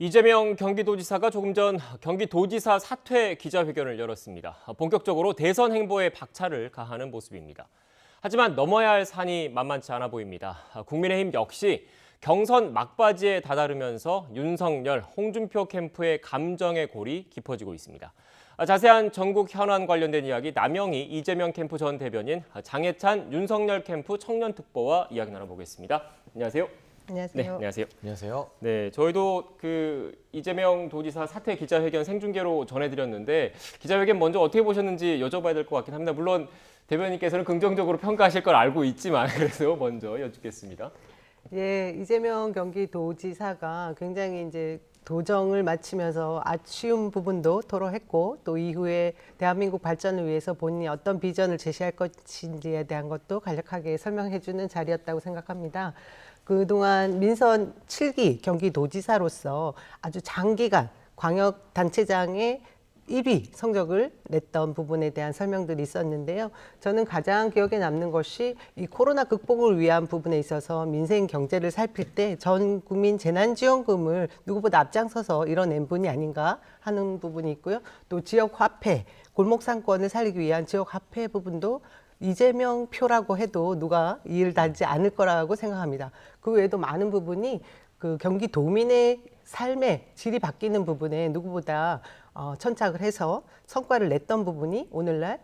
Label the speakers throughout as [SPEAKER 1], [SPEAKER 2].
[SPEAKER 1] 이재명 경기도지사가 조금 전 경기도지사 사퇴 기자회견을 열었습니다. 본격적으로 대선 행보에 박차를 가하는 모습입니다. 하지만 넘어야 할 산이 만만치 않아 보입니다. 국민의힘 역시 경선 막바지에 다다르면서 윤석열, 홍준표 캠프의 감정의 골이 깊어지고 있습니다. 자세한 전국 현안 관련된 이야기 남영희 이재명 캠프 전 대변인, 장해찬 윤석열 캠프 청년특보와 이야기 나눠보겠습니다. 안녕하세요.
[SPEAKER 2] 안녕하세요.
[SPEAKER 1] 네, 안녕하세요.
[SPEAKER 3] 안녕하세요.
[SPEAKER 1] 네, 저희도 이재명 도지사 사퇴 기자회견 생중계로 전해드렸는데 기자회견 먼저 어떻게 보셨는지 여쭤봐야 될 것 같긴 합니다. 물론 대변인께서는 긍정적으로 평가하실 걸 알고 있지만 그래서 먼저 여쭙겠습니다.
[SPEAKER 2] 예, 이재명 경기도지사가 굉장히 이제 도정을 마치면서 아쉬운 부분도 토로했고 또 이후에 대한민국 발전을 위해서 본인이 어떤 비전을 제시할 것인지에 대한 것도 간략하게 설명해주는 자리였다고 생각합니다. 그동안 민선 7기 경기도지사로서 아주 장기간 광역단체장의 1위 성적을 냈던 부분에 대한 설명들이 있었는데요. 저는 가장 기억에 남는 것이 이 코로나 극복을 위한 부분에 있어서 민생 경제를 살필 때 전 국민 재난지원금을 누구보다 앞장서서 이뤄낸 분이 아닌가 하는 부분이 있고요. 또 지역 화폐, 골목 상권을 살리기 위한 지역 화폐 부분도 이재명 표라고 해도 누가 이의를 달지 않을 거라고 생각합니다. 그 외에도 많은 부분이 그 경기도민의 삶의 질이 바뀌는 부분에 누구보다 천착을 해서 성과를 냈던 부분이 오늘날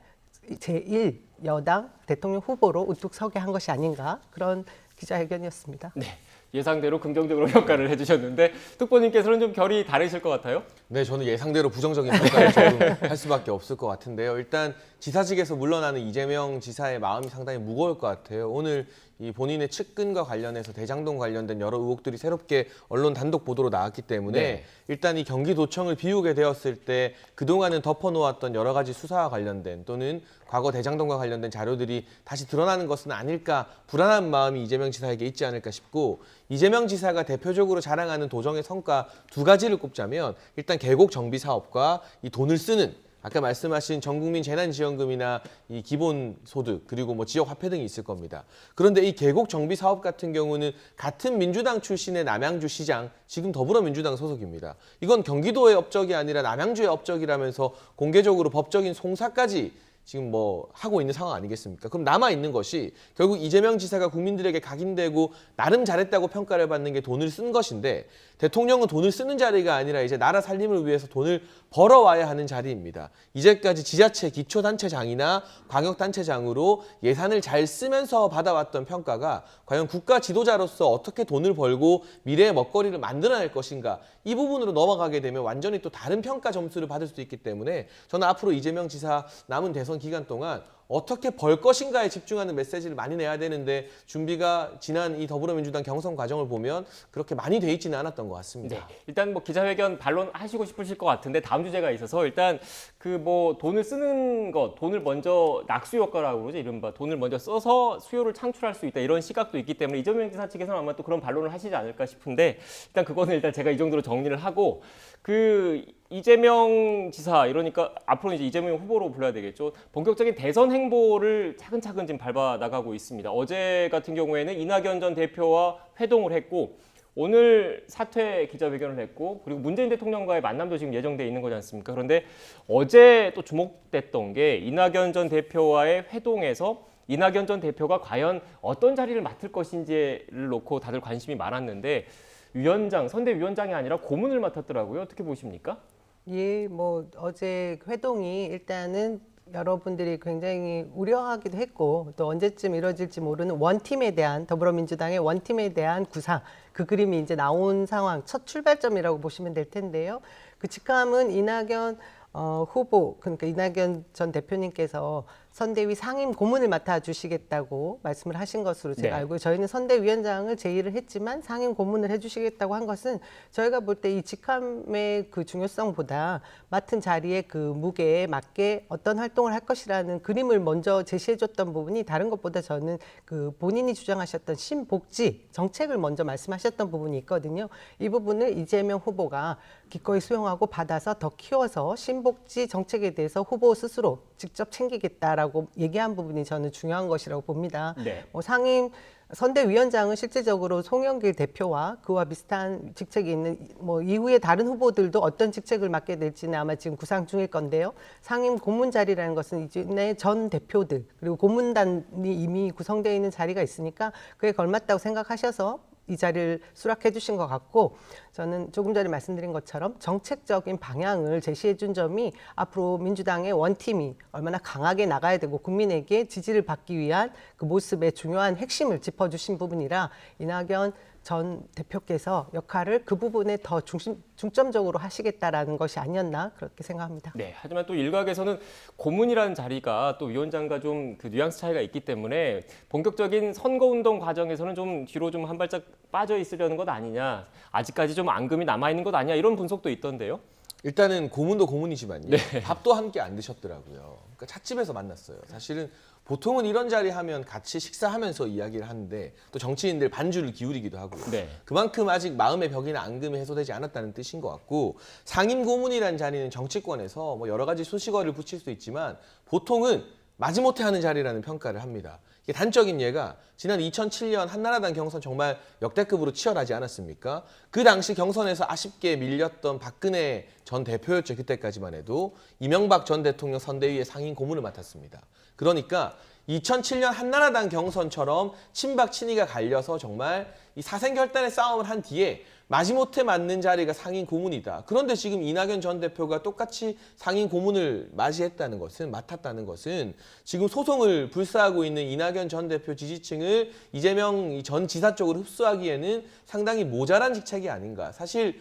[SPEAKER 2] 제1 여당 대통령 후보로 우뚝 서게 한 것이 아닌가 그런 기자회견이었습니다.
[SPEAKER 1] 네, 예상대로 긍정적으로 평가를 해주셨는데 특보님께서는 좀 결이 다르실 것 같아요?
[SPEAKER 3] 네, 저는 예상대로 부정적인 평가를 조금 할 수밖에 없을 것 같은데요. 일단 지사직에서 물러나는 이재명 지사의 마음이 상당히 무거울 것 같아요. 오늘 이 본인의 측근과 관련해서 대장동 관련된 여러 의혹들이 새롭게 언론 단독 보도로 나왔기 때문에
[SPEAKER 1] 네.
[SPEAKER 3] 일단 이 경기도청을 비우게 되었을 때 그동안은 덮어놓았던 여러 가지 수사와 관련된 또는 과거 대장동과 관련된 자료들이 다시 드러나는 것은 아닐까 불안한 마음이 이재명 지사에게 있지 않을까 싶고 이재명 지사가 대표적으로 자랑하는 도정의 성과 두 가지를 꼽자면 일단 계곡 정비 사업과 이 돈을 쓰는 아까 말씀하신 전국민 재난지원금이나 이 기본소득 그리고 뭐 지역 화폐 등이 있을 겁니다. 그런데 이 계곡 정비 사업 같은 경우는 같은 민주당 출신의 남양주 시장, 지금 더불어민주당 소속입니다. 이건 경기도의 업적이 아니라 남양주의 업적이라면서 공개적으로 법적인 송사까지 지금 뭐 하고 있는 상황 아니겠습니까? 그럼 남아 있는 것이 결국 이재명 지사가 국민들에게 각인되고 나름 잘했다고 평가를 받는 게 돈을 쓴 것인데 대통령은 돈을 쓰는 자리가 아니라 이제 나라 살림을 위해서 돈을 벌어와야 하는 자리입니다. 이제까지 지자체 기초단체장이나 광역단체장으로 예산을 잘 쓰면서 받아왔던 평가가 과연 국가 지도자로서 어떻게 돈을 벌고 미래의 먹거리를 만들어낼 것인가 이 부분으로 넘어가게 되면 완전히 또 다른 평가 점수를 받을 수 있기 때문에 저는 앞으로 이재명 지사 남은 대선 기간 동안 어떻게 벌 것인가에 집중하는 메시지를 많이 내야 되는데 준비가 지난 이 더불어민주당 경선 과정을 보면 그렇게 많이 돼 있지는 않았던 것 같습니다.
[SPEAKER 1] 네, 일단 뭐 기자회견 반론하시고 싶으실 것 같은데 다음 주제가 있어서 일단 돈을 쓰는 것, 돈을 먼저 낙수 효과라고 그러죠. 이른바 돈을 먼저 써서 수요를 창출할 수 있다 이런 시각도 있기 때문에 이재명 지사 측에서는 아마 또 그런 반론을 하시지 않을까 싶은데 일단 그거는 일단 제가 이 정도로 정리를 하고 이재명 지사 이러니까 앞으로 이제 이재명 후보로 불러야 되겠죠. 본격적인 대선 행보를 차근차근 지금 밟아 나가고 있습니다. 어제 같은 경우에는 이낙연 전 대표와 회동을 했고 오늘 사퇴 기자회견을 했고 그리고 문재인 대통령과의 만남도 지금 예정돼 있는 거지 않습니까? 그런데 어제 또 주목됐던 게 이낙연 전 대표와의 회동에서 이낙연 전 대표가 과연 어떤 자리를 맡을 것인지를 놓고 다들 관심이 많았는데 선대위원장이 아니라 고문을 맡았더라고요. 어떻게 보십니까?
[SPEAKER 2] 예, 뭐 어제 회동이 일단은 여러분들이 굉장히 우려하기도 했고 또 언제쯤 이뤄질지 모르는 원팀에 대한 더불어민주당의 원팀에 대한 구상 그 그림이 이제 나온 상황 첫 출발점이라고 보시면 될 텐데요. 그 직함은 이낙연 후보 그러니까 이낙연 전 대표님께서 선대위 상임 고문을 맡아주시겠다고 말씀을 하신 것으로 제가
[SPEAKER 1] 네.
[SPEAKER 2] 알고 저희는 선대위원장을 제의를 했지만 상임 고문을 해주시겠다고 한 것은 저희가 볼 때 이 직함의 그 중요성보다 맡은 자리의 그 무게에 맞게 어떤 활동을 할 것이라는 그림을 먼저 제시해줬던 부분이 다른 것보다 저는 그 본인이 주장하셨던 신복지 정책을 먼저 말씀하셨던 부분이 있거든요. 이 부분을 이재명 후보가 기꺼이 수용하고 받아서 더 키워서 신복지 정책에 대해서 후보 스스로 직접 챙기겠다라고 얘기한 부분이 저는 중요한 것이라고 봅니다.
[SPEAKER 1] 네.
[SPEAKER 2] 상임 선대위원장은 실질적으로 송영길 대표와 그와 비슷한 직책이 있는 뭐 이후에 다른 후보들도 어떤 직책을 맡게 될지는 아마 지금 구상 중일 건데요. 상임 고문 자리라는 것은 이전에 전 대표들 그리고 고문단이 이미 구성되어 있는 자리가 있으니까 그에 걸맞다고 생각하셔서 이 자리를 수락해 주신 것 같고, 저는 조금 전에 말씀드린 것처럼 정책적인 방향을 제시해 준 점이 앞으로 민주당의 원팀이 얼마나 강하게 나가야 되고 국민에게 지지를 받기 위한 그 모습의 중요한 핵심을 짚어주신 부분이라 이낙연 전 대표께서 역할을 그 부분에 더 중점적으로 하시겠다라는 것이 아니었나 그렇게 생각합니다.
[SPEAKER 1] 네, 하지만 또 일각에서는 고문이라는 자리가 또 위원장과 좀 그 뉘앙스 차이가 있기 때문에 본격적인 선거운동 과정에서는 좀 뒤로 좀 한 발짝 빠져 있으려는 것 아니냐, 아직까지 좀 앙금이 남아있는 것 아니냐 이런 분석도 있던데요.
[SPEAKER 3] 일단은 고문도 고문이지만요. 밥도 함께 안 드셨더라고요. 그러니까 찻집에서 만났어요. 사실은 보통은 이런 자리 하면 같이 식사하면서 이야기를 하는데 또 정치인들 반주를 기울이기도 하고요.
[SPEAKER 1] 네.
[SPEAKER 3] 그만큼 아직 마음의 벽이나 앙금이 해소되지 않았다는 뜻인 것 같고, 상임 고문이라는 자리는 정치권에서 뭐 여러 가지 수식어를 붙일 수 있지만 보통은 마지못해 하는 자리라는 평가를 합니다. 이게 단적인 예가 지난 2007년 한나라당 경선 정말 역대급으로 치열하지 않았습니까? 그 당시 경선에서 아쉽게 밀렸던 박근혜 전 대표였죠. 그때까지만 해도 이명박 전 대통령 선대위의 상임 고문을 맡았습니다. 그러니까 2007년 한나라당 경선처럼 친박 친이가 갈려서 정말 이 사생결단의 싸움을 한 뒤에 마지못해 맡는 자리가 상임 고문이다. 그런데 지금 이낙연 전 대표가 똑같이 상임 고문을 맡았다는 것은 지금 소송을 불사하고 있는 이낙연 전 대표 지지층을 이재명 전 지사 쪽으로 흡수하기에는 상당히 모자란 직책이 아닌가. 사실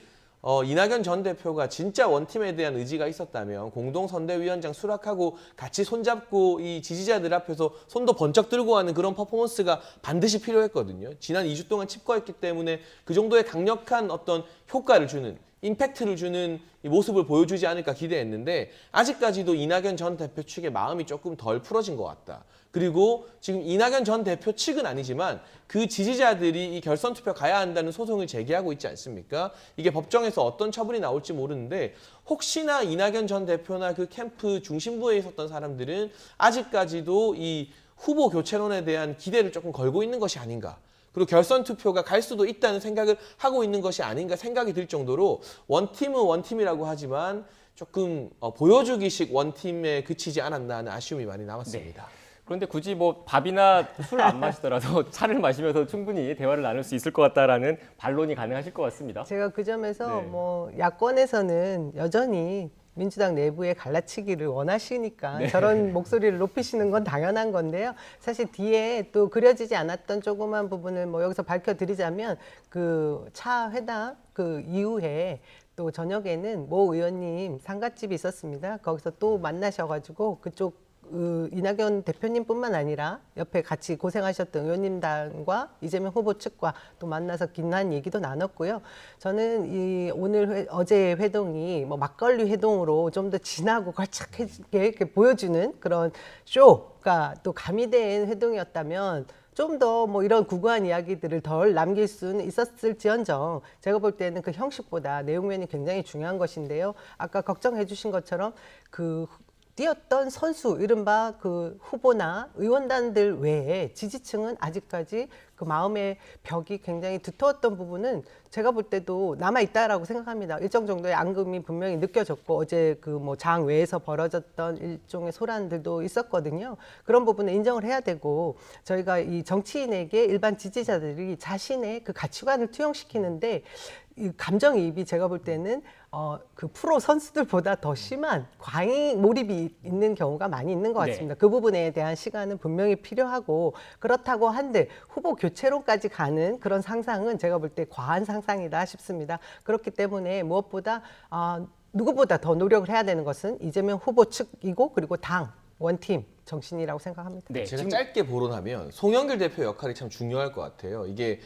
[SPEAKER 3] 이낙연 전 대표가 진짜 원팀에 대한 의지가 있었다면 공동선대위원장 수락하고 같이 손잡고 이 지지자들 앞에서 손도 번쩍 들고 하는 그런 퍼포먼스가 반드시 필요했거든요. 지난 2주 동안 칩거했기 때문에 그 정도의 강력한 어떤 효과를 주는, 임팩트를 주는 이 모습을 보여주지 않을까 기대했는데 아직까지도 이낙연 전 대표 측의 마음이 조금 덜 풀어진 것 같다. 그리고 지금 이낙연 전 대표 측은 아니지만 그 지지자들이 이 결선 투표 가야 한다는 소송을 제기하고 있지 않습니까? 이게 법정에서 어떤 처분이 나올지 모르는데 혹시나 이낙연 전 대표나 그 캠프 중심부에 있었던 사람들은 아직까지도 이 후보 교체론에 대한 기대를 조금 걸고 있는 것이 아닌가. 그리고 결선 투표가 갈 수도 있다는 생각을 하고 있는 것이 아닌가 생각이 들 정도로 원팀은 원팀이라고 하지만 조금 보여주기식 원팀에 그치지 않았나 하는 아쉬움이 많이 남았습니다.
[SPEAKER 1] 네. 그런데 굳이 뭐 밥이나 술 안 마시더라도 차를 마시면서 충분히 대화를 나눌 수 있을 것 같다라는 반론이 가능하실 것 같습니다.
[SPEAKER 2] 제가 그 점에서
[SPEAKER 1] 네.
[SPEAKER 2] 뭐 야권에서는 여전히 민주당 내부의 갈라치기를 원하시니까 저런 목소리를 높이시는 건 당연한 건데요. 사실 뒤에 또 그려지지 않았던 조그만 부분을 뭐 여기서 밝혀드리자면 그 차 회담 그 이후에 또 저녁에는 모 의원님 상갓집이 있었습니다. 거기서 또 만나셔가지고 그쪽 이낙연 대표님뿐만 아니라 옆에 같이 고생하셨던 의원님단과 이재명 후보 측과 또 만나서 긴한 얘기도 나눴고요. 저는 이 어제의 회동이 뭐 막걸리 회동으로 좀 더 진하고 걸작하게 이렇게 보여주는 그런 쇼가 또 가미된 회동이었다면 좀 더 뭐 이런 구구한 이야기들을 덜 남길 수는 있었을지언정 제가 볼 때는 그 형식보다 내용면이 굉장히 중요한 것인데요. 아까 걱정해 주신 것처럼 그 뛰었던 선수, 이른바 그 후보나 의원단들 외에 지지층은 아직까지 그 마음의 벽이 굉장히 두터웠던 부분은 제가 볼 때도 남아있다라고 생각합니다. 일정 정도의 앙금이 분명히 느껴졌고 어제 그 뭐 장 외에서 벌어졌던 일종의 소란들도 있었거든요. 그런 부분은 인정을 해야 되고 저희가 이 정치인에게 일반 지지자들이 자신의 그 가치관을 투영시키는데 이 감정이입이 제가 볼 때는 그 프로 선수들보다 더 심한 과잉 몰입이 있는 경우가 많이 있는 것 같습니다. 그 부분에 대한 시간은 분명히 필요하고 그렇다고 한들 후보 교체론까지 가는 그런 상상은 제가 볼 때 과한 상상이다 싶습니다. 그렇기 때문에 무엇보다 누구보다 더 노력을 해야 되는 것은 이재명 후보 측이고 그리고 당, 원팀 정신이라고 생각합니다.
[SPEAKER 1] 네,
[SPEAKER 3] 제가 짧게 보론하면 송영길 대표 역할이 참 중요할 것 같아요. 이게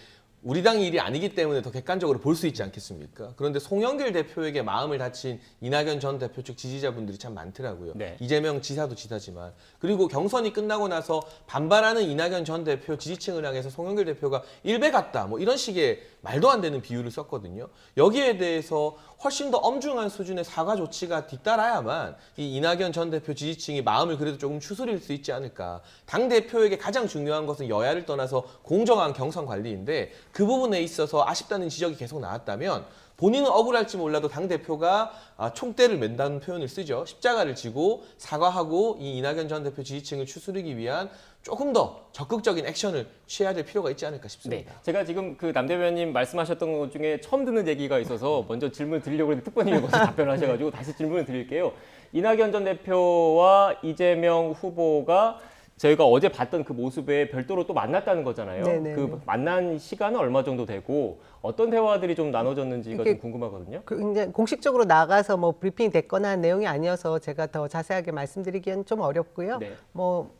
[SPEAKER 3] 우리 당 일이 아니기 때문에 더 객관적으로 볼 수 있지 않겠습니까? 그런데 송영길 대표에게 마음을 다친 이낙연 전 대표 측 지지자분들이 참 많더라고요.
[SPEAKER 1] 네.
[SPEAKER 3] 이재명 지사도 지사지만. 그리고 경선이 끝나고 나서 반발하는 이낙연 전 대표 지지층을 향해서 송영길 대표가 일배 같다 뭐 이런 식의 말도 안 되는 비유를 썼거든요. 여기에 대해서 훨씬 더 엄중한 수준의 사과 조치가 뒤따라야만 이 이낙연 전 대표 지지층이 마음을 그래도 조금 추스릴 수 있지 않을까. 당 대표에게 가장 중요한 것은 여야를 떠나서 공정한 경선 관리인데 그 부분에 있어서 아쉽다는 지적이 계속 나왔다면 본인은 억울할지 몰라도 당 대표가 총대를 맨다는 표현을 쓰죠. 십자가를 지고 사과하고 이 이낙연 전 대표 지지층을 추스르기 위한 조금 더 적극적인 액션을 취해야 될 필요가 있지 않을까 싶습니다.
[SPEAKER 1] 네, 제가 지금 그 남 대변인 말씀하셨던 것 중에 처음 듣는 얘기가 있어서 먼저 질문 드리려고 했는데 특보님이 먼저 답변을 하셔가지고 다시 질문을 드릴게요. 이낙연 전 대표와 이재명 후보가 저희가 어제 봤던 그 모습에 별도로 또 만났다는 거잖아요.
[SPEAKER 2] 네네.
[SPEAKER 1] 그 만난 시간은 얼마 정도 되고 어떤 대화들이 좀 나눠졌는지가 좀 궁금하거든요.
[SPEAKER 2] 이제 공식적으로 나가서 뭐 브리핑이 됐거나 한 내용이 아니어서 제가 더 자세하게 말씀드리기엔 좀 어렵고요.
[SPEAKER 1] 네.
[SPEAKER 2] 뭐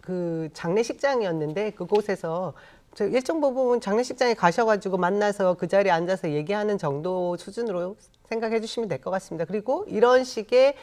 [SPEAKER 2] 그 장례식장이었는데 그곳에서 저 일정 부분 장례식장에 가셔가지고 만나서 그 자리에 앉아서 얘기하는 정도 수준으로 생각해 주시면 될 것 같습니다. 그리고 이런 식의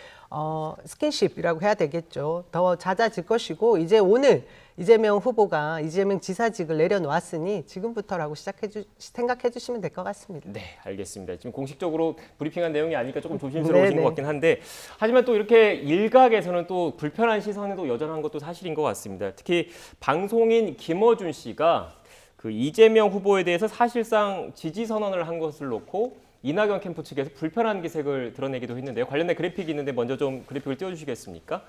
[SPEAKER 2] 스킨십이라고 해야 되겠죠. 더 잦아질 것이고 이제 오늘 이재명 후보가 이재명 지사직을 내려놓았으니 지금부터라고 생각해 주시면 될 것 같습니다.
[SPEAKER 1] 네, 알겠습니다. 지금 공식적으로 브리핑한 내용이 아니니까 조금 조심스러우신
[SPEAKER 2] 네네.
[SPEAKER 1] 것 같긴 한데 하지만 또 이렇게 일각에서는 또 불편한 시선에도 여전한 것도 사실인 것 같습니다. 특히 방송인 김어준 씨가 그 이재명 후보에 대해서 사실상 지지 선언을 한 것을 놓고 이낙연 캠프 측에서 불편한 기색을 드러내기도 했는데요. 관련된 그래픽이 있는데 먼저 좀 그래픽을 띄워주시겠습니까?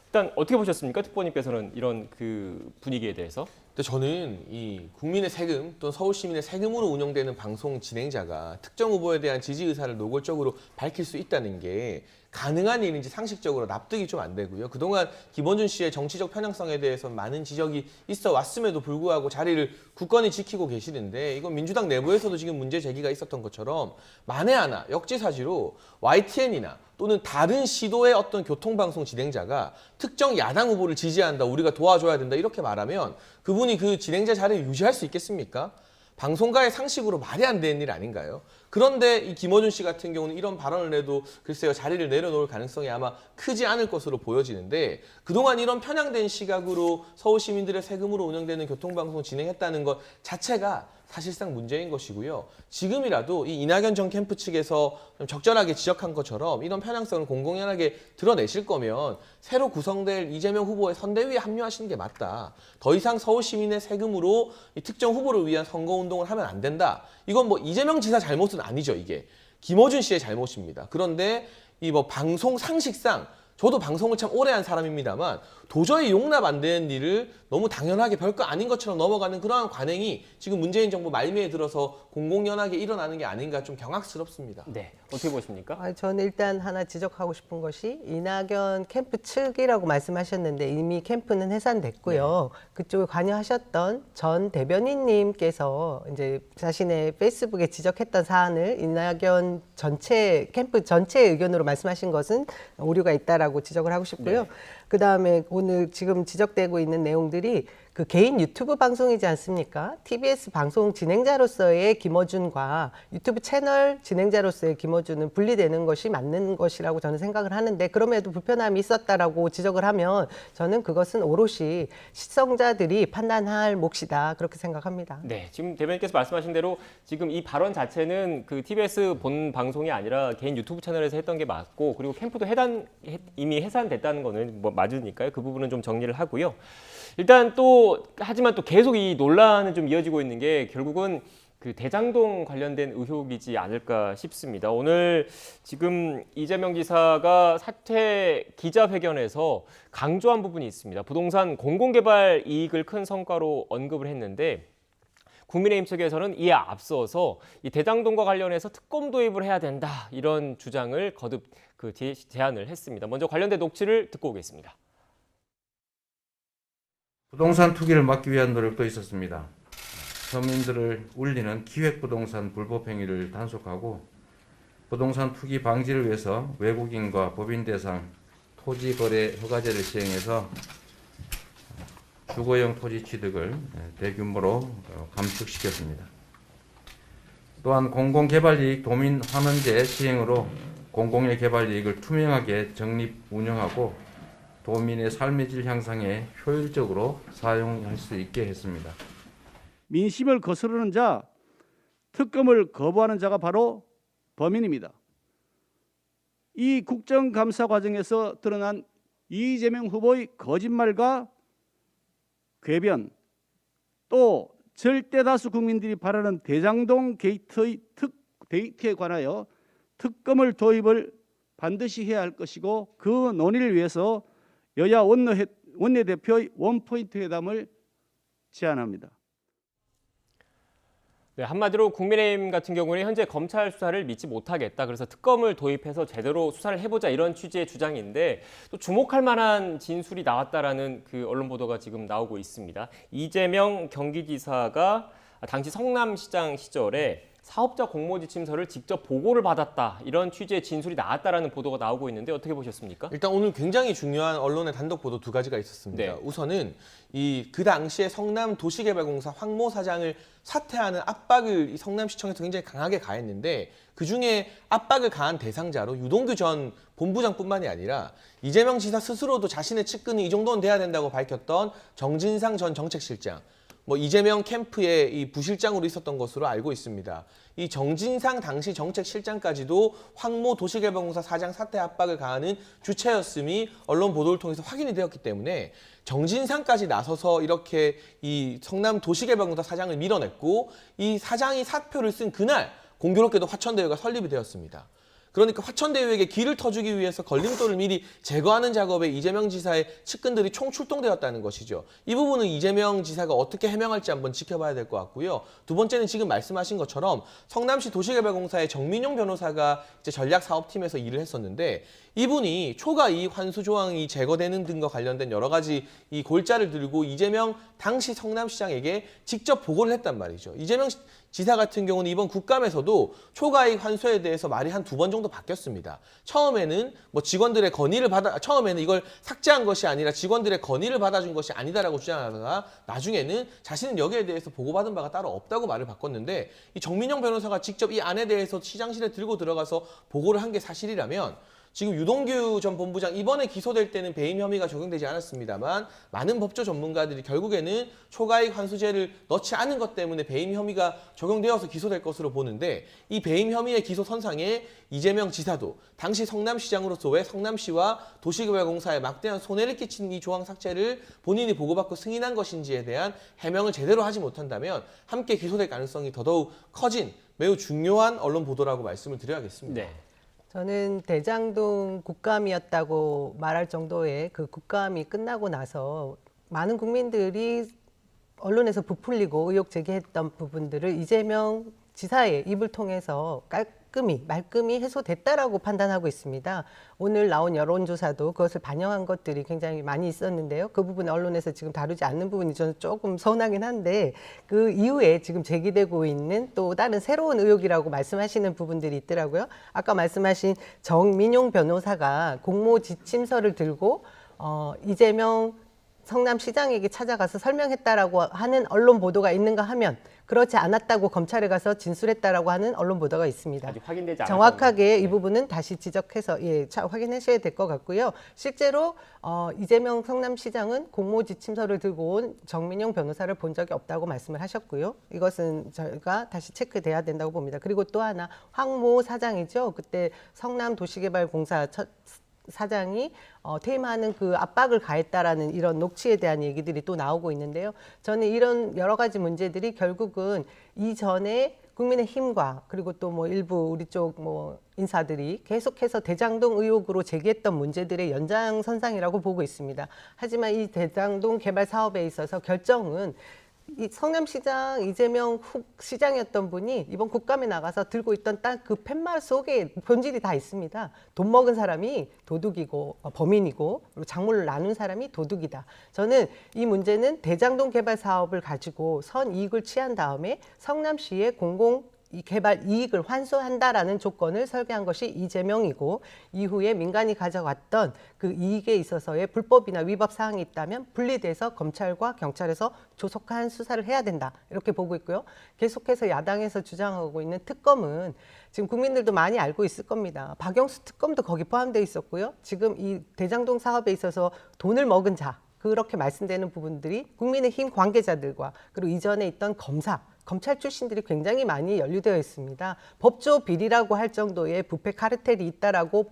[SPEAKER 1] 일단 어떻게 보셨습니까? 특보님께서는 이런 그 분위기에 대해서.
[SPEAKER 3] 근데 저는 이 국민의 세금 또는 서울 시민의 세금으로 운영되는 방송 진행자가 특정 후보에 대한 지지 의사를 노골적으로 밝힐 수 있다는 게 가능한 일인지 상식적으로 납득이 좀 안 되고요. 그동안 김어준 씨의 정치적 편향성에 대해서 많은 지적이 있어 왔음에도 불구하고 자리를 굳건히 지키고 계시는데 이건 민주당 내부에서도 지금 문제 제기가 있었던 것처럼 만에 하나 역지사지로 YTN이나 또는 다른 시도의 어떤 교통방송 진행자가 특정 야당 후보를 지지한다, 우리가 도와줘야 된다 이렇게 말하면 그분이 그 진행자 자리를 유지할 수 있겠습니까? 방송가의 상식으로 말이 안 되는 일 아닌가요? 그런데 이 김어준 씨 같은 경우는 이런 발언을 해도 글쎄요 자리를 내려놓을 가능성이 아마 크지 않을 것으로 보여지는데 그동안 이런 편향된 시각으로 서울 시민들의 세금으로 운영되는 교통방송 진행했다는 것 자체가 사실상 문제인 것이고요. 지금이라도 이 이낙연 전 캠프 측에서 좀 적절하게 지적한 것처럼 이런 편향성을 공공연하게 드러내실 거면 새로 구성될 이재명 후보의 선대위에 합류하시는 게 맞다. 더 이상 서울 시민의 세금으로 이 특정 후보를 위한 선거운동을 하면 안 된다. 이건 뭐 이재명 지사 잘못은 아니죠. 이게 김어준 씨의 잘못입니다. 그런데 이 뭐 방송 상식상 저도 방송을 참 오래 한 사람입니다만 도저히 용납 안 되는 일을 너무 당연하게 별거 아닌 것처럼 넘어가는 그러한 관행이 지금 문재인 정부 말미에 들어서 공공연하게 일어나는 게 아닌가 좀 경악스럽습니다.
[SPEAKER 1] 네, 어떻게 보십니까?
[SPEAKER 2] 저는 일단 하나 지적하고 싶은 것이 이낙연 캠프 측이라고 말씀하셨는데 이미 캠프는 해산됐고요. 그쪽에 관여하셨던 전 대변인님께서 이제 자신의 페이스북에 지적했던 사안을 이낙연 전체 캠프 전체의 의견으로 말씀하신 것은 오류가 있다라고 지적을 하고 싶고요.
[SPEAKER 1] 네.
[SPEAKER 2] 그다음에 오늘 지금 지적되고 있는 내용들이 그 개인 유튜브 방송이지 않습니까? TBS 방송 진행자로서의 김어준과 유튜브 채널 진행자로서의 김어준은 분리되는 것이 맞는 것이라고 저는 생각을 하는데 그럼에도 불편함이 있었다라고 지적을 하면 저는 그것은 오롯이 시청자들이 판단할 몫이다 그렇게 생각합니다.
[SPEAKER 1] 네, 지금 대변인께서 말씀하신 대로 지금 이 발언 자체는 그 TBS 본 방송이 아니라 개인 유튜브 채널에서 했던 게 맞고 그리고 캠프도 이미 해산됐다는 거는 뭐 맞으니까요. 그 부분은 좀 정리를 하고요. 일단 하지만 또 계속 이 논란은 좀 이어지고 있는 게 결국은 그 대장동 관련된 의혹이지 않을까 싶습니다. 오늘 지금 이재명 지사가 사퇴 기자회견에서 강조한 부분이 있습니다. 부동산 공공개발 이익을 큰 성과로 언급을 했는데 국민의힘 측에서는 이에 앞서서 이 대장동과 관련해서 특검 도입을 해야 된다 이런 주장을 거듭 그 제안을 했습니다. 먼저 관련된 녹취를 듣고 오겠습니다.
[SPEAKER 4] 부동산 투기를 막기 위한 노력도 있었습니다. 서민들을 울리는 기획부동산 불법 행위를 단속하고 부동산 투기 방지를 위해서 외국인과 법인 대상 토지 거래 허가제를 시행해서 주거용 토지 취득을 대규모로 감축시켰습니다. 또한 공공개발이익 도민 환원제 시행으로 공공의 개발이익을 투명하게 적립 운영하고 도민의 삶의 질 향상에 효율적으로 사용할 수 있게 했습니다.
[SPEAKER 5] 민심을 거스르는 자, 특검을 거부하는 자가 바로 범인입니다. 이 국정감사 과정에서 드러난 이재명 후보의 거짓말과 궤변, 또 절대다수 국민들이 바라는 대장동 데이트에 관하여 특검을 도입을 반드시 해야 할 것이고, 그 논의를 위해서 여야 원내대표의 원포인트 회담을 제안합니다.
[SPEAKER 1] 네, 한마디로 국민의힘 같은 경우는 현재 검찰 수사를 믿지 못하겠다. 그래서 특검을 도입해서 제대로 수사를 해보자, 이런 취지의 주장인데, 또 주목할 만한 진술이 나왔다라는 그 언론 보도가 지금 나오고 있습니다. 이재명 경기지사가 당시 성남시장 시절에 사업자 공모지침서를 직접 보고를 받았다, 이런 취지의 진술이 나왔다라는 보도가 나오고 있는데 어떻게 보셨습니까?
[SPEAKER 3] 일단 오늘 굉장히 중요한 언론의 단독 보도 두 가지가 있었습니다.
[SPEAKER 1] 네.
[SPEAKER 3] 우선은 그 당시에 성남도시개발공사 황모 사장을 사퇴하는 압박을 이 성남시청에서 굉장히 강하게 가했는데, 그 중에 압박을 가한 대상자로 유동규 전 본부장뿐만이 아니라 이재명 지사 스스로도 자신의 측근이 이 정도는 돼야 된다고 밝혔던 정진상 전 정책실장, 이재명 캠프의 이 부실장으로 있었던 것으로 알고 있습니다. 이 정진상 당시 정책실장까지도 황모 도시개발공사 사장 사퇴 압박을 가하는 주체였음이 언론 보도를 통해서 확인이 되었기 때문에 정진상까지 나서서 이렇게 이 성남 도시개발공사 사장을 밀어냈고, 이 사장이 사표를 쓴 그날 공교롭게도 화천대유가 설립이 되었습니다. 그러니까 화천대유에게 길을 터주기 위해서 걸림돌을 미리 제거하는 작업에 이재명 지사의 측근들이 총출동되었다는 것이죠. 이 부분은 이재명 지사가 어떻게 해명할지 한번 지켜봐야 될 것 같고요. 두 번째는 지금 말씀하신 것처럼 성남시 도시개발공사의 정민용 변호사가 이제 전략사업팀에서 일을 했었는데, 이분이 초과 이익 환수 조항이 제거되는 등과 관련된 여러 가지 이 골자를 들고 이재명 당시 성남시장에게 직접 보고를 했단 말이죠. 이재명 지사 같은 경우는 이번 국감에서도 초과이익 환수에 대해서 말이 한 두 번 정도 바뀌었습니다. 처음에는 직원들의 건의를 처음에는 이걸 삭제한 것이 아니라 직원들의 건의를 받아준 것이 아니다라고 주장하다가, 나중에는 자신은 여기에 대해서 보고받은 바가 따로 없다고 말을 바꿨는데, 이 정민용 변호사가 직접 이 안에 대해서 시장실에 들고 들어가서 보고를 한 게 사실이라면, 지금 유동규 전 본부장 이번에 기소될 때는 배임 혐의가 적용되지 않았습니다만, 많은 법조 전문가들이 결국에는 초과이익 환수제를 넣지 않은 것 때문에 배임 혐의가 적용되어서 기소될 것으로 보는데, 이 배임 혐의의 기소 선상에 이재명 지사도 당시 성남시장으로서 왜 성남시와 도시개발공사에 막대한 손해를 끼치는 이 조항 삭제를 본인이 보고받고 승인한 것인지에 대한 해명을 제대로 하지 못한다면 함께 기소될 가능성이 더더욱 커진 매우 중요한 언론 보도라고 말씀을 드려야겠습니다.
[SPEAKER 1] 네.
[SPEAKER 2] 저는 대장동 국감이었다고 말할 정도의 그 국감이 끝나고 나서 많은 국민들이 언론에서 부풀리고 의혹 제기했던 부분들을 이재명 지사의 입을 통해서 말끔히 해소됐다라고 판단하고 있습니다. 오늘 나온 여론조사도 그것을 반영한 것들이 굉장히 많이 있었는데요. 그 부분 언론에서 지금 다루지 않는 부분이 저는 조금 서운하긴 한데, 그 이후에 지금 제기되고 있는 또 다른 새로운 의혹이라고 말씀하시는 부분들이 있더라고요. 아까 말씀하신 정민용 변호사가 공모 지침서를 들고 이재명 성남시장에게 찾아가서 설명했다라고 하는 언론 보도가 있는가 하면, 그렇지 않았다고 검찰에 가서 진술했다라고 하는 언론 보도가 있습니다.
[SPEAKER 1] 아직 확인되지 않았다는
[SPEAKER 2] 정확하게 이
[SPEAKER 1] 네.
[SPEAKER 2] 부분은 다시 지적해서 확인하셔야 될 것 같고요. 실제로 이재명 성남시장은 공모지침서를 들고 온 정민용 변호사를 본 적이 없다고 말씀을 하셨고요. 이것은 저희가 다시 체크돼야 된다고 봅니다. 그리고 또 하나, 황모 사장이죠. 그때 성남도시개발공사 사장이 퇴임하는 그 압박을 가했다라는 이런 녹취에 대한 얘기들이 또 나오고 있는데요. 저는 이런 여러 가지 문제들이 결국은 이전에 국민의힘과 그리고 또 일부 우리 쪽 인사들이 계속해서 대장동 의혹으로 제기했던 문제들의 연장선상이라고 보고 있습니다. 하지만 이 대장동 개발 사업에 있어서 결정은 이 성남시장 이재명 시장이었던 분이 이번 국감에 나가서 들고 있던 딱 그 팻말 속에 본질이 다 있습니다. 돈 먹은 사람이 도둑이고 범인이고, 그리고 작물을 나눈 사람이 도둑이다. 저는 이 문제는 대장동 개발 사업을 가지고 선이익을 취한 다음에 성남시의 이 개발 이익을 환수한다라는 조건을 설계한 것이 이재명이고, 이후에 민간이 가져갔던 그 이익에 있어서의 불법이나 위법 사항이 있다면 분리돼서 검찰과 경찰에서 조속한 수사를 해야 된다, 이렇게 보고 있고요. 계속해서 야당에서 주장하고 있는 특검은 지금 국민들도 많이 알고 있을 겁니다. 박영수 특검도 거기 포함되어 있었고요. 지금 이 대장동 사업에 있어서 돈을 먹은 자, 그렇게 말씀되는 부분들이 국민의힘 관계자들과 그리고 이전에 있던 검찰 출신들이 굉장히 많이 연루되어 있습니다. 법조 비리라고 할 정도의 부패 카르텔이 있다라고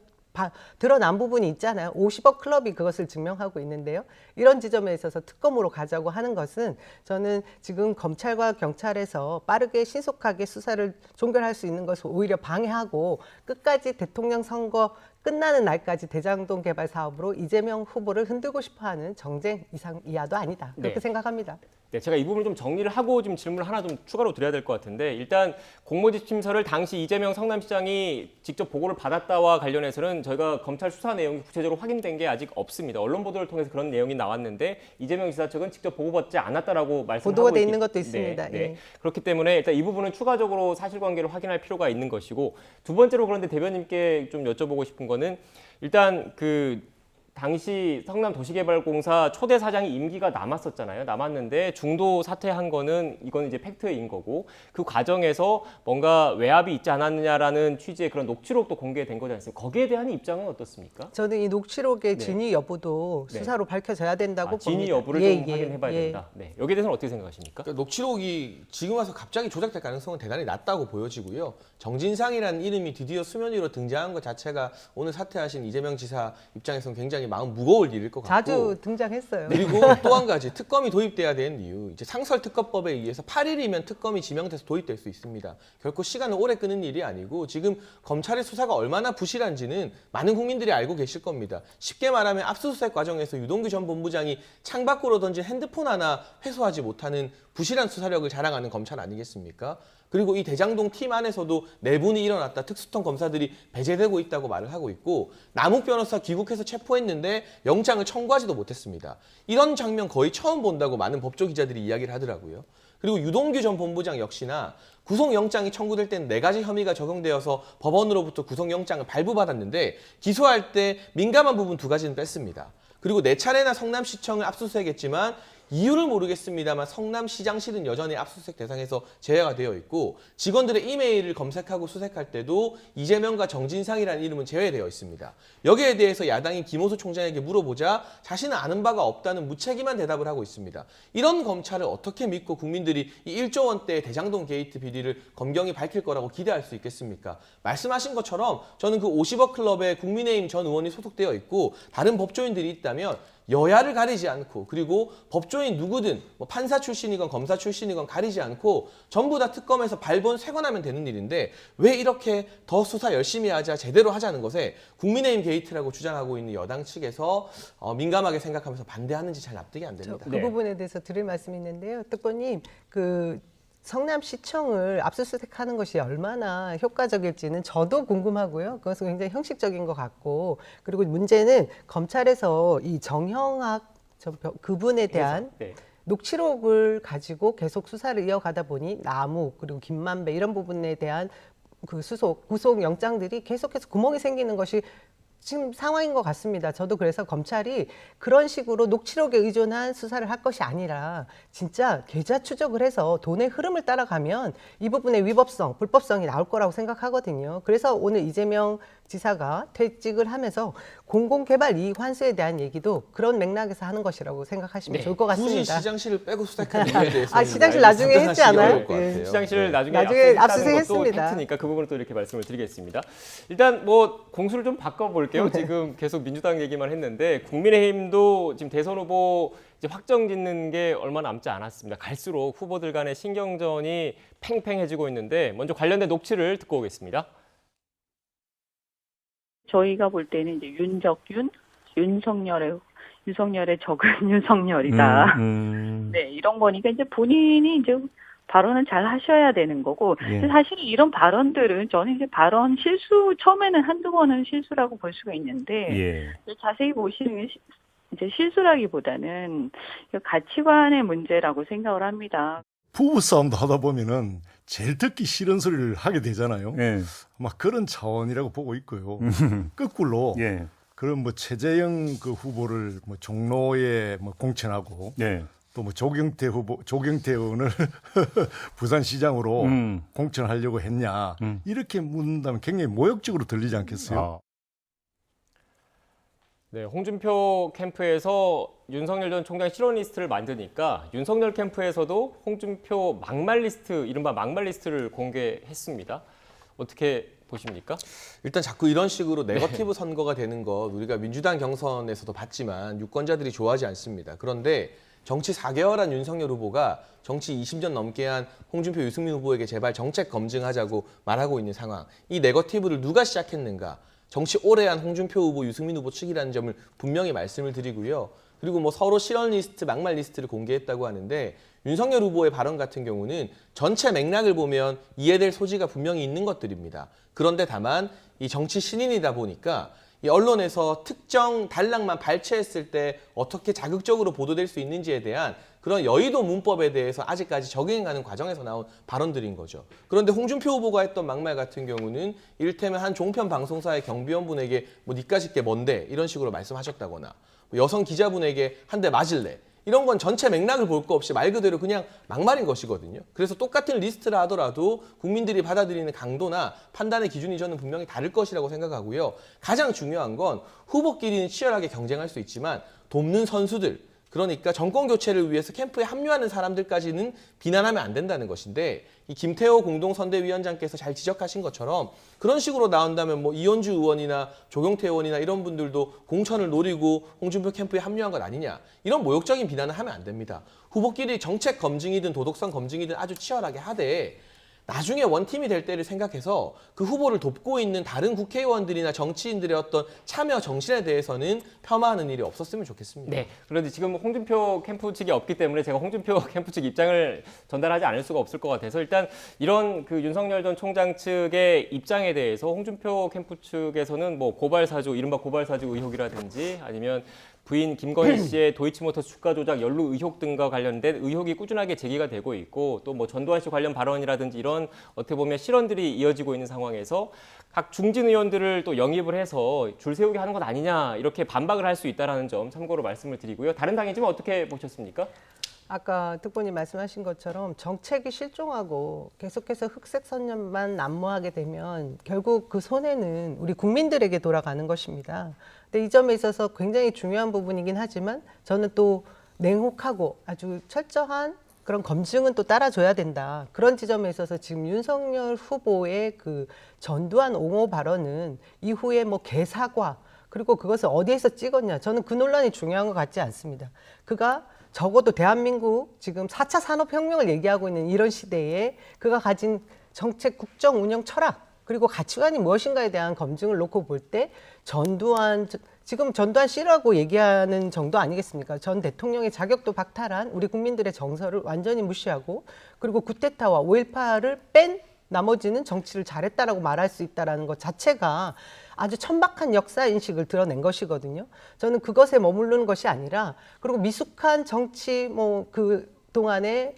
[SPEAKER 2] 드러난 부분이 있잖아요. 50억 클럽이 그것을 증명하고 있는데요. 이런 지점에 있어서 특검으로 가자고 하는 것은 저는 지금 검찰과 경찰에서 빠르게 신속하게 수사를 종결할 수 있는 것을 오히려 방해하고 끝까지 대통령 선거 끝나는 날까지 대장동 개발 사업으로 이재명 후보를 흔들고 싶어하는 정쟁 이하도 아니다. 그렇게
[SPEAKER 1] 네.
[SPEAKER 2] 생각합니다.
[SPEAKER 1] 네, 제가 이 부분을 좀 정리를 하고 좀 질문을 하나 좀 추가로 드려야 될 것 같은데 일단 공모지침서를 당시 이재명 성남시장이 직접 보고를 받았다와 관련해서는 저희가 검찰 수사 내용이 구체적으로 확인된 게 아직 없습니다. 언론 보도를 통해서 그런 내용이 나왔는데 이재명 지사 측은 직접 보고받지 않았다라고 말씀하고
[SPEAKER 2] 보도가 돼 있는 것도 있습니다.
[SPEAKER 1] 네, 네.
[SPEAKER 2] 예.
[SPEAKER 1] 그렇기 때문에 일단 이 부분은 추가적으로 사실관계를 확인할 필요가 있는 것이고 두 번째로 그런데 대변인께 좀 여쭤보고 싶은 거는 일단 그 당시 성남도시개발공사 초대 사장이 임기가 남았었잖아요. 남았는데 중도 사퇴한 거는 이건 이제 팩트인 거고 그 과정에서 뭔가 외압이 있지 않았느냐라는 취지의 그런 녹취록도 공개된 거지 않습니까? 거기에 대한 입장은 어떻습니까?
[SPEAKER 2] 저는 이 녹취록의
[SPEAKER 1] 네.
[SPEAKER 2] 진위 여부도
[SPEAKER 1] 네.
[SPEAKER 2] 수사로 밝혀져야 된다고 봅니다.
[SPEAKER 1] 진위 여부를
[SPEAKER 2] 예,
[SPEAKER 1] 좀
[SPEAKER 2] 예,
[SPEAKER 1] 확인해봐야
[SPEAKER 2] 예.
[SPEAKER 1] 된다. 네. 여기에 대해서는 어떻게 생각하십니까?
[SPEAKER 3] 그러니까 녹취록이 지금 와서 갑자기 조작될 가능성은 대단히 낮다고 보여지고요. 정진상이라는 이름이 드디어 수면 위로 등장한 것 자체가 오늘 사퇴하신 이재명 지사 입장에서는 굉장히 마음 무거울 일일 것 같고
[SPEAKER 2] 자주 등장했어요.
[SPEAKER 3] 그리고 또 한 가지 특검이 도입돼야 되는 이유 이제 상설특검법에 의해서 8일이면 특검이 지명돼서 도입될 수 있습니다. 결코 시간을 오래 끄는 일이 아니고 지금 검찰의 수사가 얼마나 부실한지는 많은 국민들이 알고 계실 겁니다. 쉽게 말하면 압수수색 과정에서 유동규 전 본부장이 창밖으로 던진 핸드폰 하나 회수하지 못하는 부실한 수사력을 자랑하는 검찰 아니겠습니까? 그리고 이 대장동 팀 안에서도 내분이 일어났다. 특수통 검사들이 배제되고 있다고 말을 하고 있고 남욱 변호사 귀국해서 체포했는데 영장을 청구하지도 못했습니다. 이런 장면 거의 처음 본다고 많은 법조 기자들이 이야기를 하더라고요. 그리고 유동규 전 본부장 역시나 구속영장이 청구될 때는 4가지 혐의가 적용되어서 법원으로부터 구속영장을 발부받았는데 기소할 때 민감한 부분 2가지는 뺐습니다. 그리고 4차례나 성남시청을 압수수색했지만 이유를 모르겠습니다만 성남시장실은 여전히 압수수색 대상에서 제외가 되어 있고 직원들의 이메일을 검색하고 수색할 때도 이재명과 정진상이라는 이름은 제외되어 있습니다. 여기에 대해서 야당이 김호수 총장에게 물어보자 자신은 아는 바가 없다는 무책임한 대답을 하고 있습니다. 이런 검찰을 어떻게 믿고 국민들이 이 1조 원대의 대장동 게이트 비리를 검경이 밝힐 거라고 기대할 수 있겠습니까? 말씀하신 것처럼 저는 그 50억 클럽에 국민의힘 전 의원이 소속되어 있고 다른 법조인들이 있다면 여야를 가리지 않고 그리고 법조인 누구든 뭐 판사 출신이건 검사 출신이건 가리지 않고 전부 다 특검에서 발본 쇄건하면 되는 일인데 왜 이렇게 더 수사 열심히 하자 제대로 하자는 것에 국민의힘 게이트라고 주장하고 있는 여당 측에서 민감하게 생각하면서 반대하는지 잘 납득이 안 됩니다.
[SPEAKER 2] 그
[SPEAKER 1] 네.
[SPEAKER 2] 부분에 대해서 드릴 말씀이 있는데요. 특보님, 그 성남시청을 압수수색하는 것이 얼마나 효과적일지는 저도 궁금하고요. 그것은 굉장히 형식적인 것 같고, 그리고 문제는 검찰에서 이 정형학 그분에 대한
[SPEAKER 1] 네.
[SPEAKER 2] 녹취록을 가지고 계속 수사를 이어가다 보니 남욱 그리고 김만배 이런 부분에 대한 그 구속 영장들이 계속해서 구멍이 생기는 것이 지금 상황인 것 같습니다. 저도 그래서 검찰이 그런 식으로 녹취록에 의존한 수사를 할 것이 아니라 진짜 계좌 추적을 해서 돈의 흐름을 따라가면 이 부분의 위법성, 불법성이 나올 거라고 생각하거든요. 그래서 오늘 이재명 지사가 퇴직을 하면서 공공개발 이익 환수에 대한 얘기도 그런 맥락에서 하는 것이라고 생각하시면
[SPEAKER 1] 네.
[SPEAKER 2] 좋을 것
[SPEAKER 3] 굳이
[SPEAKER 2] 같습니다.
[SPEAKER 3] 시장실을 빼고 수색한 이유에 대해서
[SPEAKER 2] 아, 시장실 나중에 했지 않아요? 예.
[SPEAKER 1] 시장실을 나중에
[SPEAKER 2] 나중에
[SPEAKER 1] 압수수색했다는 것도
[SPEAKER 2] 압수수색했습니다.
[SPEAKER 1] 팩트니까 그 부분을 또 이렇게 말씀을 드리겠습니다. 일단 뭐 공수를 좀 바꿔볼게요. 지금 계속 민주당 얘기만 했는데 국민의힘도 지금 대선 후보 이제 확정 짓는 게 얼마 남지 않았습니다. 갈수록 후보들 간의 신경전이 팽팽해지고 있는데 먼저 관련된 녹취를 듣고 오겠습니다.
[SPEAKER 6] 저희가 볼 때는 이제 윤석윤, 윤석열의 적은 윤석열이다. 네, 이런 거니까 이제 본인이 이제 발언은 잘 하셔야 되는 거고,
[SPEAKER 7] 예.
[SPEAKER 6] 사실 이런 발언들은 저는 이제 발언 실수, 처음에는 한두 번은 실수라고 볼 수가 있는데,
[SPEAKER 7] 예.
[SPEAKER 6] 자세히 보시면 이제 실수라기보다는 가치관의 문제라고 생각을 합니다.
[SPEAKER 8] 부부싸움도 하다 보면은 제일 듣기 싫은 소리를 하게 되잖아요.
[SPEAKER 7] 예.
[SPEAKER 8] 아마 그런 차원이라고 보고 있고요. 거꾸로
[SPEAKER 7] 예.
[SPEAKER 8] 그런 뭐 최재형 그 후보를 뭐 종로에 뭐 공천하고
[SPEAKER 7] 예.
[SPEAKER 8] 또 뭐 조경태 의원을 부산시장으로 공천하려고 했냐 이렇게 묻는다면 굉장히 모욕적으로 들리지 않겠어요?
[SPEAKER 7] 아.
[SPEAKER 1] 네, 홍준표 캠프에서 윤석열 전 총장 실언 리스트를 만드니까 윤석열 캠프에서도 홍준표 막말 리스트, 이른바 막말 리스트를 공개했습니다. 어떻게 보십니까?
[SPEAKER 3] 일단 자꾸 이런 식으로 네거티브 선거가 되는 것 우리가 민주당 경선에서도 봤지만 유권자들이 좋아하지 않습니다. 그런데 정치 4개월한 윤석열 후보가 정치 20년 넘게 한 홍준표, 유승민 후보에게 제발 정책 검증하자고 말하고 있는 상황. 이 네거티브를 누가 시작했는가? 정치 오래 한 홍준표 후보, 유승민 후보 측이라는 점을 분명히 말씀을 드리고요. 그리고 뭐 서로 실언 리스트, 막말 리스트를 공개했다고 하는데 윤석열 후보의 발언 같은 경우는 전체 맥락을 보면 이해될 소지가 분명히 있는 것들입니다. 그런데 다만 이 정치 신인이다 보니까 이 언론에서 특정 단락만 발췌했을 때 어떻게 자극적으로 보도될 수 있는지에 대한 그런 여의도 문법에 대해서 아직까지 적용해가는 과정에서 나온 발언들인 거죠. 그런데 홍준표 후보가 했던 막말 같은 경우는 이를테면 한 종편 방송사의 경비원분에게 뭐 니까 짓게 뭔데 이런 식으로 말씀하셨다거나 여성 기자분에게 한 대 맞을래 이런 건 전체 맥락을 볼 거 없이 말 그대로 그냥 막말인 것이거든요. 그래서 똑같은 리스트라 하더라도 국민들이 받아들이는 강도나 판단의 기준이 저는 분명히 다를 것이라고 생각하고요. 가장 중요한 건 후보끼리는 치열하게 경쟁할 수 있지만 돕는 선수들, 그러니까 정권 교체를 위해서 캠프에 합류하는 사람들까지는 비난하면 안 된다는 것인데 이 김태호 공동선대위원장께서 잘 지적하신 것처럼 그런 식으로 나온다면 뭐 이현주 의원이나 조경태 의원이나 이런 분들도 공천을 노리고 홍준표 캠프에 합류한 것 아니냐 이런 모욕적인 비난을 하면 안 됩니다. 후보끼리 정책 검증이든 도덕성 검증이든 아주 치열하게 하되 나중에 원팀이 될 때를 생각해서 그 후보를 돕고 있는 다른 국회의원들이나 정치인들의 어떤 참여 정신에 대해서는 폄하하는 일이 없었으면 좋겠습니다.
[SPEAKER 1] 네. 그런데 지금 홍준표 캠프 측이 없기 때문에 제가 홍준표 캠프 측 입장을 전달하지 않을 수가 없을 것 같아서 일단 이런 그 윤석열 전 총장 측의 입장에 대해서 홍준표 캠프 측에서는 뭐 고발사주, 이른바 고발사주 의혹이라든지 아니면 부인 김건희 씨의 도이치모터스 주가 조작 연루 의혹 등과 관련된 의혹이 꾸준하게 제기가 되고 있고 또 뭐 전두환 씨 관련 발언이라든지 이런 어떻게 보면 실언들이 이어지고 있는 상황에서 각 중진 의원들을 또 영입을 해서 줄 세우게 하는 것 아니냐 이렇게 반박을 할 수 있다는 점 참고로 말씀을 드리고요. 다른 당이지만 어떻게 보셨습니까?
[SPEAKER 2] 아까 특보님 말씀하신 것처럼 정책이 실종하고 계속해서 흑색 선전만 난무하게 되면 결국 그 손해는 우리 국민들에게 돌아가는 것입니다. 근데 이 점에 있어서 굉장히 중요한 부분이긴 하지만 저는 또 냉혹하고 아주 철저한 그런 검증은 또 따라줘야 된다. 그런 지점에 있어서 지금 윤석열 후보의 그 전두환 옹호 발언은 이후에 뭐 개사과 그리고 그것을 어디에서 찍었냐. 저는 그 논란이 중요한 것 같지 않습니다. 그가 적어도 대한민국 지금 4차 산업혁명을 얘기하고 있는 이런 시대에 그가 가진 정책 국정 운영 철학 그리고 가치관이 무엇인가에 대한 검증을 놓고 볼 때 지금 전두환 씨라고 얘기하는 정도 아니겠습니까? 전 대통령의 자격도 박탈한 우리 국민들의 정서를 완전히 무시하고 그리고 쿠데타와 5.18을 뺀 나머지는 정치를 잘했다라고 말할 수 있다는 것 자체가 아주 천박한 역사 인식을 드러낸 것이거든요. 저는 그것에 머무르는 것이 아니라 그리고 미숙한 정치 그 동안의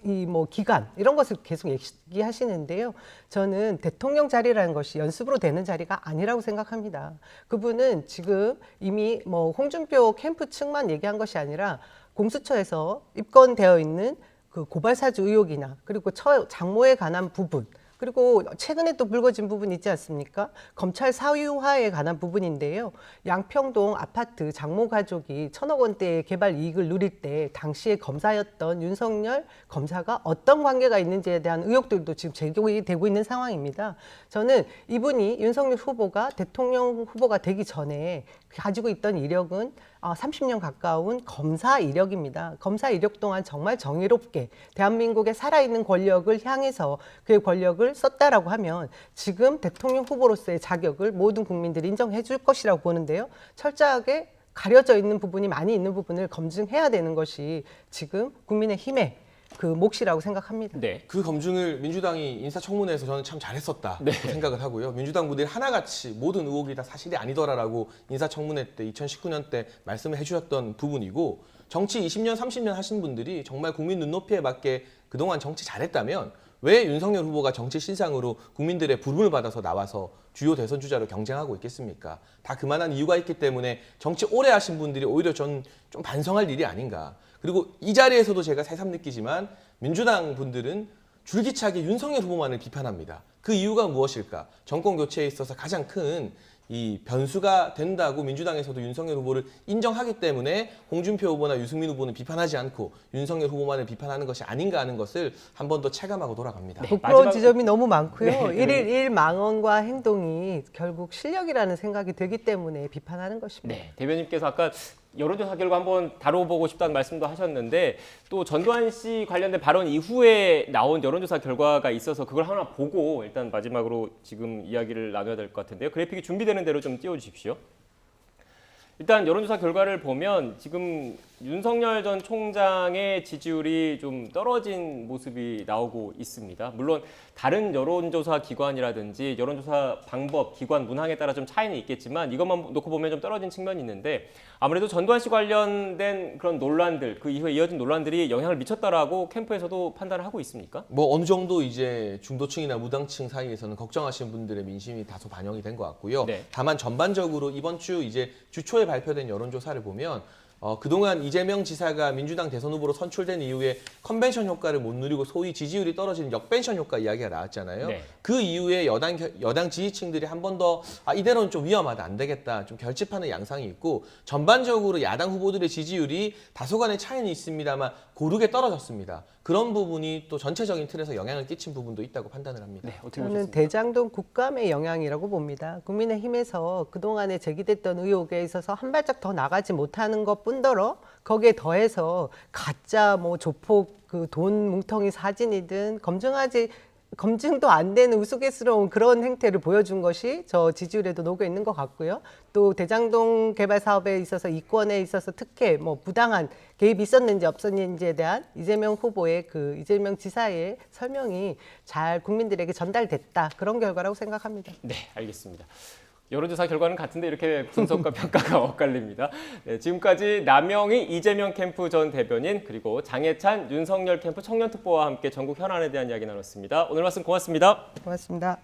[SPEAKER 2] 이 기간 이런 것을 계속 얘기하시는데요. 저는 대통령 자리라는 것이 연습으로 되는 자리가 아니라고 생각합니다. 그분은 지금 이미 홍준표 캠프 측만 얘기한 것이 아니라 공수처에서 입건되어 있는 그 고발사주 의혹이나 그리고 장모에 관한 부분 그리고 최근에 또 불거진 부분이 있지 않습니까? 검찰 사유화에 관한 부분인데요. 양평동 아파트 장모 가족이 1,000억 원대의 개발 이익을 누릴 때 당시에 검사였던 윤석열 검사가 어떤 관계가 있는지에 대한 의혹들도 지금 제기되고 있는 상황입니다. 저는 이분이 윤석열 후보가 대통령 후보가 되기 전에 가지고 있던 이력은 30년 가까운 검사 이력입니다. 검사 이력 동안 정말 정의롭게 대한민국의 살아있는 권력을 향해서 그의 권력을 썼다라고 하면 지금 대통령 후보로서의 자격을 모든 국민들이 인정해 줄 것이라고 보는데요. 철저하게 가려져 있는 부분이 많이 있는 부분을 검증해야 되는 것이 지금 국민의힘의 그 몫이라고 생각합니다.
[SPEAKER 1] 네.
[SPEAKER 3] 그 검증을 민주당이 인사청문회에서 저는 참 잘했었다 생각을 하고요. 민주당 분들이 하나같이 모든 의혹이 다 사실이 아니더라라고 인사청문회 때 2019년 때 말씀을 해주셨던 부분이고 정치 20년, 30년 하신 분들이 정말 국민 눈높이에 맞게 그동안 정치 잘했다면 왜 윤석열 후보가 정치 신상으로 국민들의 부름을 받아서 나와서 주요 대선 주자로 경쟁하고 있겠습니까? 다 그만한 이유가 있기 때문에 정치 오래 하신 분들이 오히려 전 좀 반성할 일이 아닌가. 그리고 이 자리에서도 제가 새삼 느끼지만 민주당 분들은 줄기차게 윤석열 후보만을 비판합니다. 그 이유가 무엇일까? 정권 교체에 있어서 가장 큰 이 변수가 된다고 민주당에서도 윤석열 후보를 인정하기 때문에 홍준표 후보나 유승민 후보는 비판하지 않고 윤석열 후보만을 비판하는 것이 아닌가 하는 것을 한 번 더 체감하고 돌아갑니다.
[SPEAKER 2] 부끄러운 지점이 너무 많고요. 일일 일망언과 행동이 결국 실력이라는 생각이 들기 때문에 비판하는 것입니다.
[SPEAKER 1] 네, 대변인께서 아까 여론조사 결과 한번 다뤄보고 싶다는 말씀도 하셨는데 또 전두환 씨 관련된 발언 이후에 나온 여론조사 결과가 있어서 그걸 하나 보고 일단 마지막으로 지금 이야기를 나눠야 될 것 같은데요. 그래픽이 준비되는 대로 좀 띄워주십시오. 일단 여론조사 결과를 보면 지금 윤석열 전 총장의 지지율이 좀 떨어진 모습이 나오고 있습니다. 물론 다른 여론조사 기관이라든지 여론조사 방법, 기관, 문항에 따라 좀 차이는 있겠지만 이것만 놓고 보면 좀 떨어진 측면이 있는데 아무래도 전두환 씨 관련된 그런 논란들, 그 이후에 이어진 논란들이 영향을 미쳤다라고 캠프에서도 판단을 하고 있습니까?
[SPEAKER 3] 뭐 어느 정도 이제 중도층이나 무당층 사이에서는 걱정하시는 분들의 민심이 다소 반영이 된 것 같고요.
[SPEAKER 1] 네.
[SPEAKER 3] 다만 전반적으로 이번 주 이제 주초에 발표된 여론조사를 보면 그동안 이재명 지사가 민주당 대선 후보로 선출된 이후에 컨벤션 효과를 못 누리고 소위 지지율이 떨어지는 역벤션 효과 이야기가 나왔잖아요.
[SPEAKER 1] 네.
[SPEAKER 3] 그 이후에 여당 지지층들이 한 번 더 이대로는 좀 위험하다, 안 되겠다, 좀 결집하는 양상이 있고 전반적으로 야당 후보들의 지지율이 다소간의 차이는 있습니다만 고르게 떨어졌습니다. 그런 부분이 또 전체적인 틀에서 영향을 끼친 부분도 있다고 판단을 합니다.
[SPEAKER 1] 네, 어떻게
[SPEAKER 2] 저는
[SPEAKER 1] 보셨습니까?
[SPEAKER 2] 대장동 국감의 영향이라고 봅니다. 국민의힘에서 그동안에 제기됐던 의혹에 있어서 한 발짝 더 나가지 못하는 것뿐더러 거기에 더해서 가짜 뭐 조폭 그 돈 뭉텅이 사진이든 검증도 안 되는 우스갯스러운 그런 행태를 보여준 것이 저 지지율에도 녹여 있는 것 같고요. 또 대장동 개발 사업에 있어서 이권에 있어서 특혜, 뭐 부당한 개입이 있었는지 없었는지에 대한 이재명 후보의 그 이재명 지사의 설명이 잘 국민들에게 전달됐다. 그런 결과라고 생각합니다.
[SPEAKER 1] 네, 알겠습니다. 여론조사 결과는 같은데 이렇게 분석과 평가가 엇갈립니다. 네, 지금까지 남영희 이재명 캠프 전 대변인 그리고 장해찬 윤석열 캠프 청년특보와 함께 전국 현안에 대한 이야기 나눴습니다. 오늘 말씀 고맙습니다.
[SPEAKER 2] 고맙습니다.